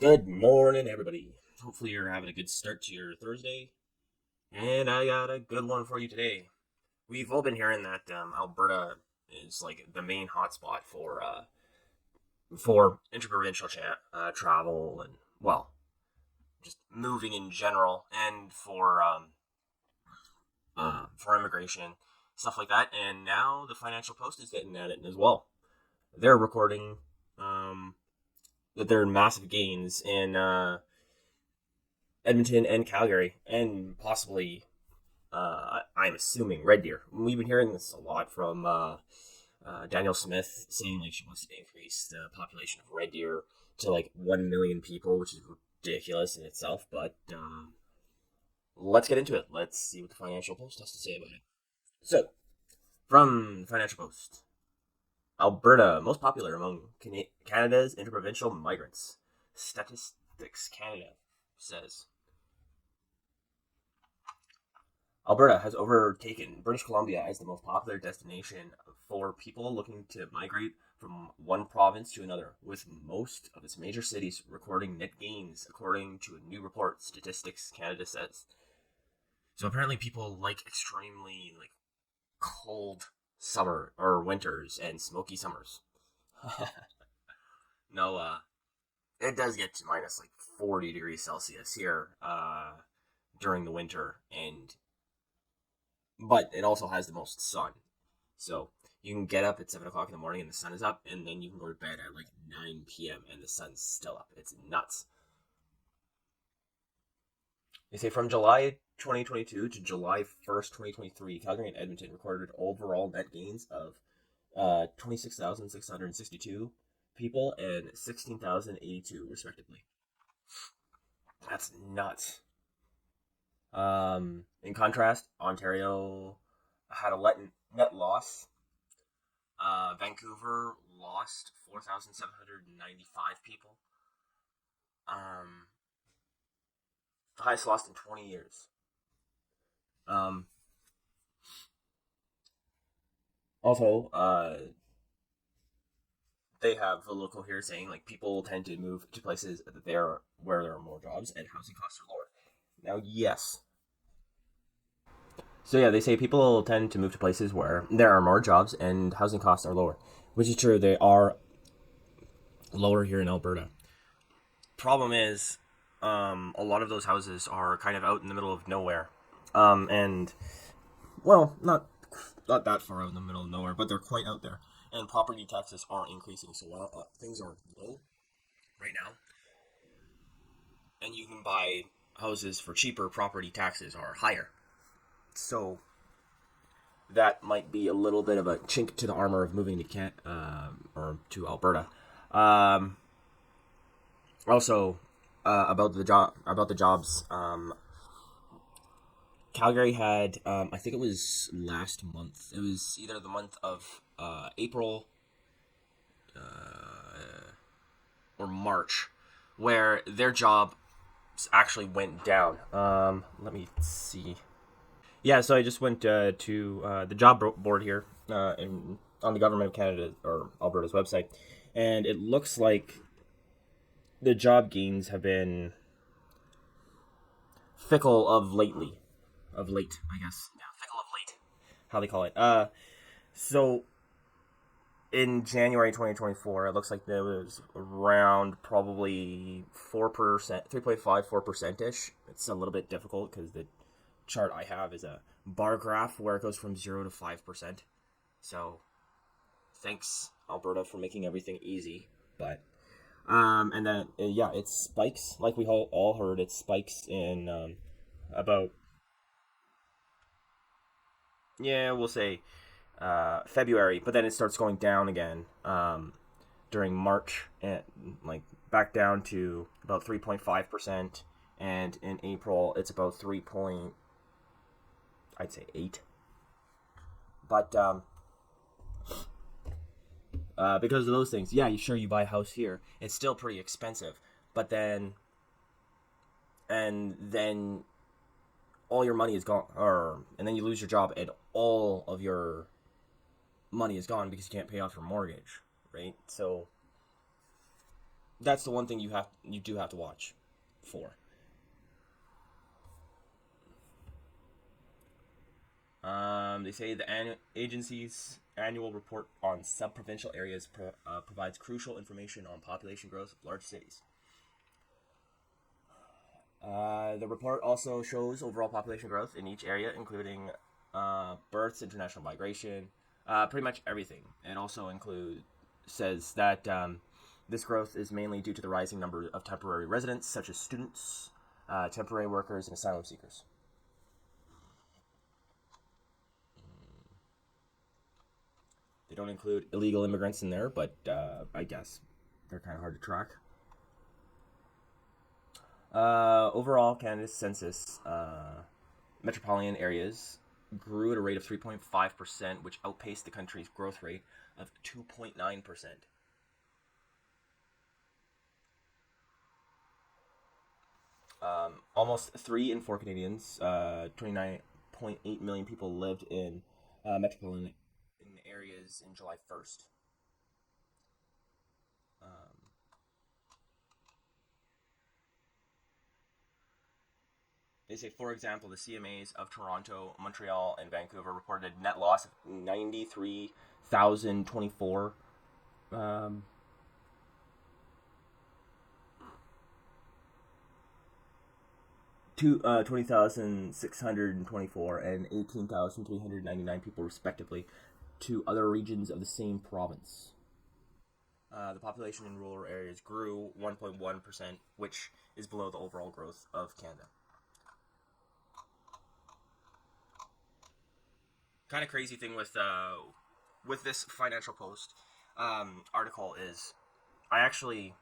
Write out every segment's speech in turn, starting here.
Good morning, everybody. Hopefully, you're having a good start to your Thursday. And I got a good one for you today. We've all been hearing that Alberta is like the main hotspot for interprovincial travel and well, just moving in general, and for immigration stuff like that. And now the Financial Post is getting at it as well. They're recording that there are massive gains in Edmonton and Calgary, and possibly, I'm assuming, Red Deer. We've been hearing this a lot from Daniel Smith saying like she wants to increase the population of Red Deer to like 1 million people, which is ridiculous in itself. But let's get into it. Let's see what the Financial Post has to say about it. So, from the Financial Post, Alberta most popular among Canada's interprovincial migrants. Statistics Canada says. Alberta has overtaken British Columbia as the most popular destination for people looking to migrate from one province to another, with most of its major cities recording net gains, according to a new report, Statistics Canada says. So apparently people like extremely cold summer or winters and smoky summers. No, it does get to minus 40 degrees Celsius here during the winter, and but it also has the most sun. So you can get up at 7 o'clock in the morning and the sun is up, and then you can go to bed at 9 p.m. and the sun's still up. It's nuts. They say from July 2022 to July 1st, 2023, Calgary and Edmonton recorded overall net gains of 26,662 people and 16,082, respectively. That's nuts. In contrast, Ontario had a net loss. Vancouver lost 4,795 people. The highest lost in 20 years. Also, they have a local here saying people tend to move to places where there are more jobs and housing costs are lower. Now, yes. So yeah, they say people tend to move to places where there are more jobs and housing costs are lower, which is true. They are lower here in Alberta. Problem is, a lot of those houses are kind of out in the middle of nowhere, and well, not that far out in the middle of nowhere, but they're quite out there. And property taxes are increasing, so while things are low right now, and you can buy houses for cheaper, property taxes are higher. So that might be a little bit of a chink to the armor of moving to or to Alberta. Also, about the jobs. Calgary had, I think it was last month. It was either the month of April or March, where their jobs actually went down. Let me see. Yeah, so I just went to the job board here on the Government of Canada or Alberta's website, and it looks like the job gains have been fickle of late, I guess. Yeah, fickle of late. How they call it. So in January 2024, it looks like there was around probably 4%, 3.54% ish. It's a little bit difficult because the chart I have is a bar graph where it goes from 0 to 5%. So thanks, Alberta, for making everything easy. But and then yeah, it spikes like we all heard. It spikes in about, yeah, we'll say February, but then it starts going down again during March, and back down to about 3.5%, and in April it's about 3. I'd say 8. But because of those things, yeah, you buy a house here, it's still pretty expensive, but then all your money is gone, and then you lose your job and all of your money is gone because you can't pay off your mortgage, right? So that's the one thing you do have to watch for. They say the agency's annual report on sub-provincial areas provides crucial information on population growth of large cities. The report also shows overall population growth in each area, including births, international migration, pretty much everything. It also says that this growth is mainly due to the rising number of temporary residents, such as students, temporary workers, and asylum seekers. They don't include illegal immigrants in there, but I guess they're kind of hard to track. Overall, Canada's census metropolitan areas grew at a rate of 3.5%, which outpaced the country's growth rate of 2.9%. Almost 3 in 4 Canadians, 29.8 million people lived in metropolitan areas in July 1st. They say, for example, the CMAs of Toronto, Montreal, and Vancouver reported a net loss of 93,024 to 20,624 and 18,399 people, respectively, to other regions of the same province. The population in rural areas grew 1.1%, which is below the overall growth of Canada. Kind of crazy thing with this Financial Post article is I actually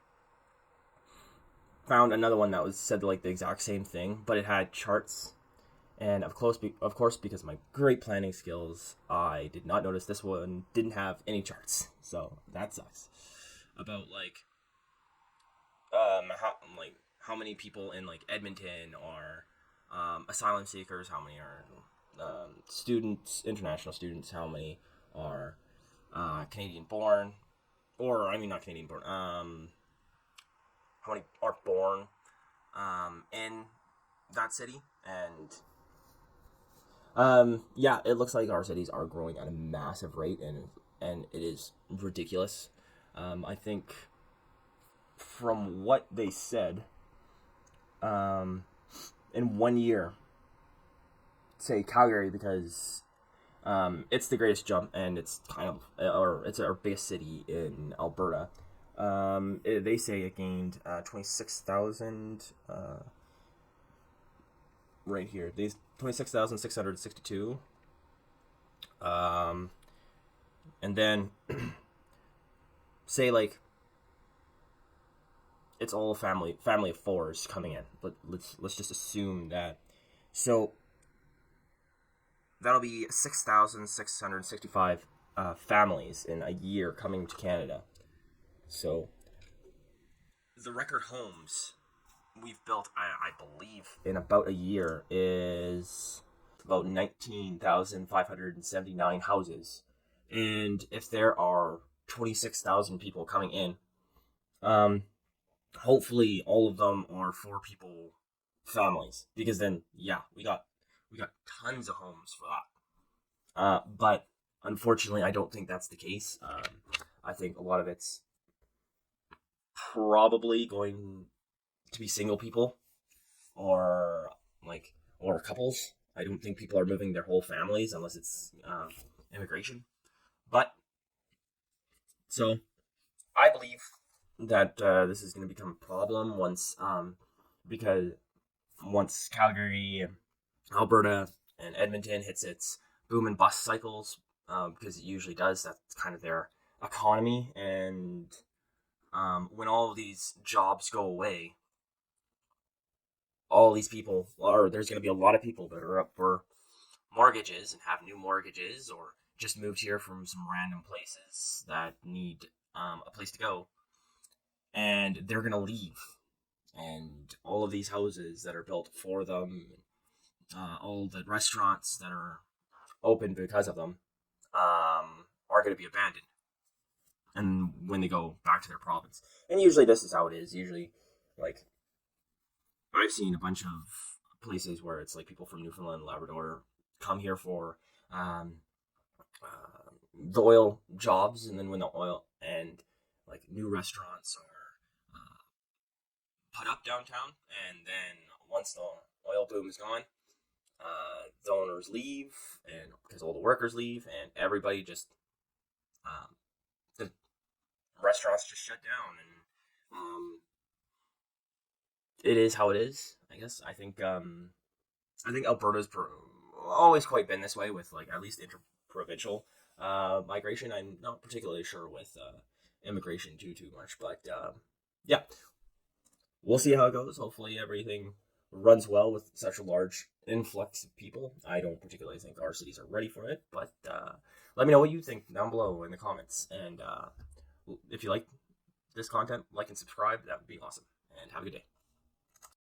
found another one that was said like the exact same thing, but it had charts. And of course, because of my great planning skills, I did not notice this one didn't have any charts. So that sucks. About how many people in like Edmonton are asylum seekers, how many are students, international students, how many are Canadian born, or I mean not Canadian born. How many are born in that city, and yeah, it looks like our cities are growing at a massive rate, and it is ridiculous. I think from what they said, in 1 year, say Calgary, because it's the greatest jump, and it's it's our biggest city in Alberta. They say it gained 26,000 right here. These 26,662. And then say like it's all family of fours coming in. Let's just assume that. So that'll be 6,665 families in a year coming to Canada. So the record homes we've built, I believe, in about a year is about 19,579 houses. And if there are 26,000 people coming in, hopefully all of them are 4 people families, because then yeah, we got tons of homes for that. But unfortunately, I don't think that's the case. I think a lot of it's probably going to be single people, or couples. I don't think people are moving their whole families unless it's immigration. But so I believe that this is going to become a problem because once Calgary, Alberta, and Edmonton hits its boom and bust cycles, because it usually does. That's kind of their economy, and when all of these jobs go away, all these people, or there's going to be a lot of people that are up for mortgages and have new mortgages, or just moved here from some random places that need a place to go, and they're going to leave. And all of these houses that are built for them, all the restaurants that are open because of them, are going to be abandoned. and when they go back to their province. And usually this is how it is. Usually, like, I've seen a bunch of places where it's like people from Newfoundland and Labrador come here for um, the oil jobs, and then when the oil and like new restaurants are put up downtown, and then once the oil boom is gone, the owners leave, and because all the workers leave, and everybody just the restaurants just shut down, and it is how it is. I guess I think Alberta's always quite been this way with like at least interprovincial migration. I'm not particularly sure with immigration too much, but yeah, we'll see how it goes. Hopefully, everything runs well with such a large influx of people. I don't particularly think our cities are ready for it, but let me know what you think down below in the comments. And if you like this content, like and subscribe. That would be awesome. And have a good day.